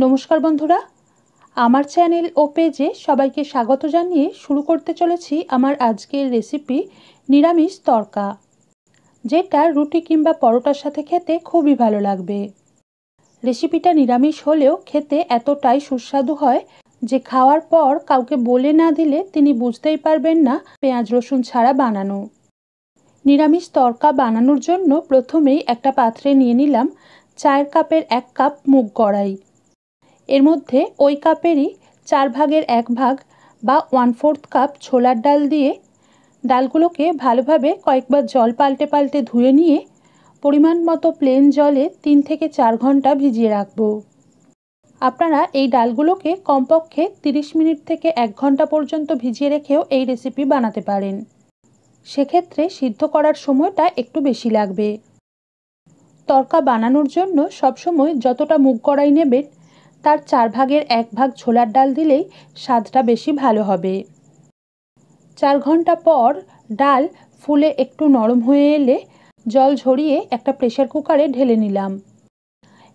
নমস্কার বন্ধুরা, আমার চ্যানেল ও পেজে সবাইকে স্বাগত জানিয়ে শুরু করতে চলেছি আমার আজকের রেসিপি নিরামিষ তড়কা, যেটা রুটি কিংবা পরোটার সাথে খেতে খুবই ভালো লাগবে। রেসিপিটা নিরামিষ হলেও খেতে এতটাই সুস্বাদু হয় যে খাওয়ার পর কাউকে বলে না দিলে তিনি বুঝতেই পারবেন না পেঁয়াজ রসুন ছাড়া বানানো। নিরামিষ তড়কা বানানোর জন্য প্রথমেই একটা পাত্রে নিয়ে নিলাম চায়ের কাপের 1 কাপ মুগ কড়াই। এর মধ্যে ওই কাপেরই 4 ভাগের 1 ভাগ বা 1/4 কাপ ছোলার ডাল দিয়ে ডালগুলোকে ভালোভাবে কয়েকবার জল পাল্টে পাল্টে ধুয়ে নিয়ে পরিমাণ মতো প্লেন জলে 3 থেকে 4 ঘন্টা ভিজিয়ে রাখবো। আপনারা এই ডালগুলোকে কমপক্ষে 30 মিনিট থেকে 1 ঘন্টা পর্যন্ত ভিজিয়ে রেখেও এই রেসিপি বানাতে পারেন। সেক্ষেত্রে সিদ্ধ করার সময়টা একটু বেশি লাগবে। তড়কা বানানোর জন্য সবসময় যতটা মুগ কড়াই নেবেন তার 4 ভাগের 1 ভাগ ছোলার ডাল দিলেই স্বাদটা বেশি ভালো হবে। 4 ঘন্টা পর ডাল ফুলে একটু নরম হয়ে এলে জল ঝরিয়ে একটা প্রেসার কুকারে ঢেলে নিলাম।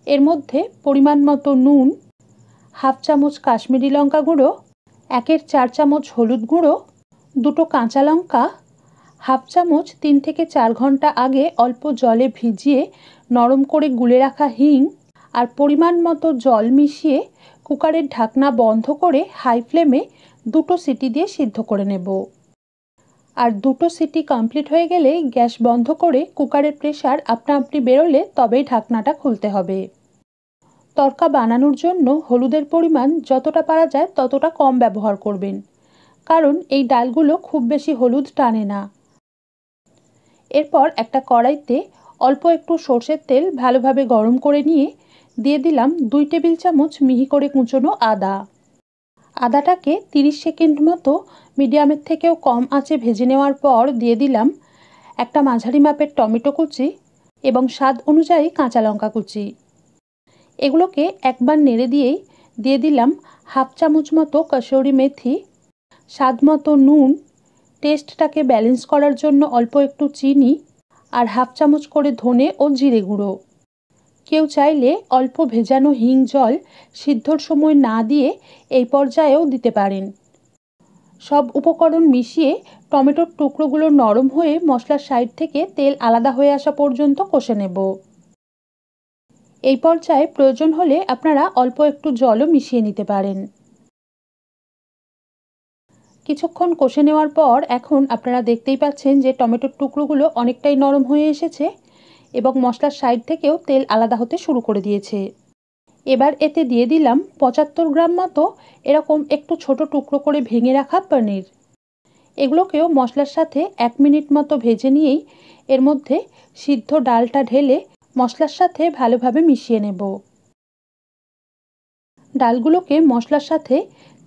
এর মধ্যে পরিমাণ মতো নুন, 1/2 চামচ কাশ্মীরি লঙ্কা গুঁড়ো, 1/4 চামচ হলুদ গুঁড়ো, 2টো কাঁচা লঙ্কা, 1/2 চামচ 3 থেকে 4 ঘন্টা আগে অল্প জলে ভিজিয়ে নরম করে গুলে রাখা হিং আর পরিমাণ মতো জল মিশিয়ে কুকারের ঢাকনা বন্ধ করে হাই ফ্লেমে 2টো সিটি দিয়ে সিদ্ধ করে নেব। আর 2টো সিটি কমপ্লিট হয়ে গেলেই গ্যাস বন্ধ করে কুকারের প্রেসার আপনা আপনি বেরোলে তবেই ঢাকনাটা খুলতে হবে। তড়কা বানানোর জন্য হলুদের পরিমাণ যতটা পারা যায় ততটা কম ব্যবহার করবেন, কারণ এই ডালগুলো খুব বেশি হলুদ টানে না। এরপর একটা কড়াইতে অল্প একটু সর্ষের তেল ভালোভাবে গরম করে নিয়ে দিয়ে দিলাম 2 টেবিল চামচ মিহি করে কুচোনো আদা। আদাটাকে 30 সেকেন্ড মতো মিডিয়ামের থেকেও কম আঁচে ভেজে নেওয়ার পর দিয়ে দিলাম একটা মাঝারি মাপের টমেটো কুচি এবং স্বাদ অনুযায়ী কাঁচা লঙ্কা কুচি। এগুলোকে একবার নেড়ে দিয়েই দিয়ে দিলাম 1/2 চামচ মতো কসুরি মেথি, স্বাদ মতো নুন, টেস্টটাকে ব্যালেন্স করার জন্য অল্প একটু চিনি আর 1/2 চামচ করে ধনে ও জিরে গুঁড়ো। কেউ চাইলে অল্প ভেজানো হিং জল সিদ্ধর সময় না দিয়ে এই পর্যায়েও দিতে পারেন। সব উপকরণ মিশিয়ে টমেটোর টুকরোগুলো নরম হয়ে মশলার সাইড থেকে তেল আলাদা হয়ে আসা পর্যন্ত কষে নেব। এই পর্যায়ে প্রয়োজন হলে আপনারা অল্প একটু জলও মিশিয়ে নিতে পারেন। কিছুক্ষণ কষে নেওয়ার পর এখন আপনারা দেখতেই পাচ্ছেন যে টমেটোর টুকরোগুলো অনেকটাই নরম হয়ে এসেছে এবং মশলার সাইড থেকেও তেল আলাদা হতে শুরু করে দিয়েছে। এবার এতে দিয়ে দিলাম 75 গ্রাম মতো এরকম একটু ছোট টুকরো করে ভেঙে রাখা পনির। এগুলোকেও মশলার সাথে 1 মিনিট মতো ভেজে নিয়েই এর মধ্যে সিদ্ধ ডালটা ঢেলে মশলার সাথে ভালোভাবে মিশিয়ে নেব। ডালগুলোকে মশলার সাথে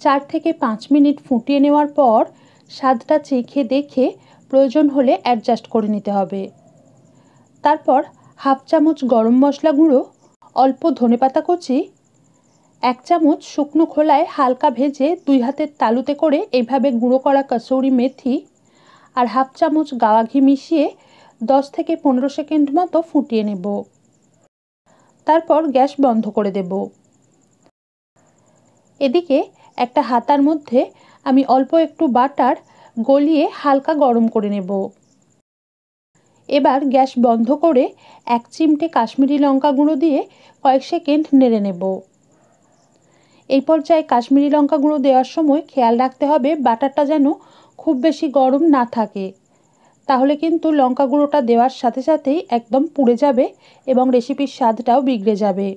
4 থেকে 5 মিনিট ফুটিয়ে নেওয়ার পর স্বাদটা চেখে দেখে প্রয়োজন হলে অ্যাডজাস্ট করে নিতে হবে। তারপর 1/2 চামচ গরম মশলা গুঁড়ো, অল্প ধনেপাতা কুচি, 1 চামচ শুকনো খোলায় হালকা ভেজে 2 হাতের তালুতে করে এইভাবে গুঁড়ো করা কসুরি মেথি আর 1/2 চামচ গাওয়া ঘি মিশিয়ে 10 থেকে 15 সেকেন্ড মতো ফুটিয়ে নেব। তারপর গ্যাস বন্ধ করে দেব। এদিকে একটা হাতার মধ্যে আমি অল্প একটু বাটার গলিয়ে হালকা গরম করে নেব। এবার গ্যাস বন্ধ করে 1 চিমটে কাশ্মীরি লঙ্কা গুঁড়ো দিয়ে কয়েক সেকেন্ড নেড়ে নেব। এই পর্যায়ে কাশ্মীরি লঙ্কা গুঁড়ো দেওয়ার সময় খেয়াল রাখতে হবে বাটারটা যেন খুব বেশি গরম না থাকে, তাহলে কিন্তু লঙ্কা গুঁড়োটা দেওয়ার সাথে সাথেই একদম পুড়ে যাবে এবং রেসিপির স্বাদটাও বিগড়ে যাবে।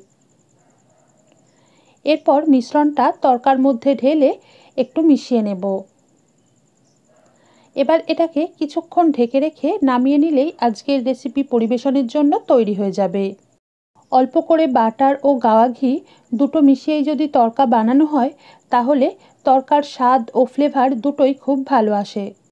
এরপর মিশ্রণটা তড়কার মধ্যে ঢেলে একটু মিশিয়ে নেব। এবার এটাকে কিছুক্ষণ ঢেকে রেখে নামিয়ে নিলেই আজকের রেসিপি পরিবেশনের জন্য তৈরি হয়ে যাবে। অল্প করে বাটার ও গাওয়া ঘি দুটো মিশিয়েই যদি তড়কা বানানো হয় তাহলে তড়কার স্বাদ ও ফ্লেভার দুটোই খুব ভালো আসে।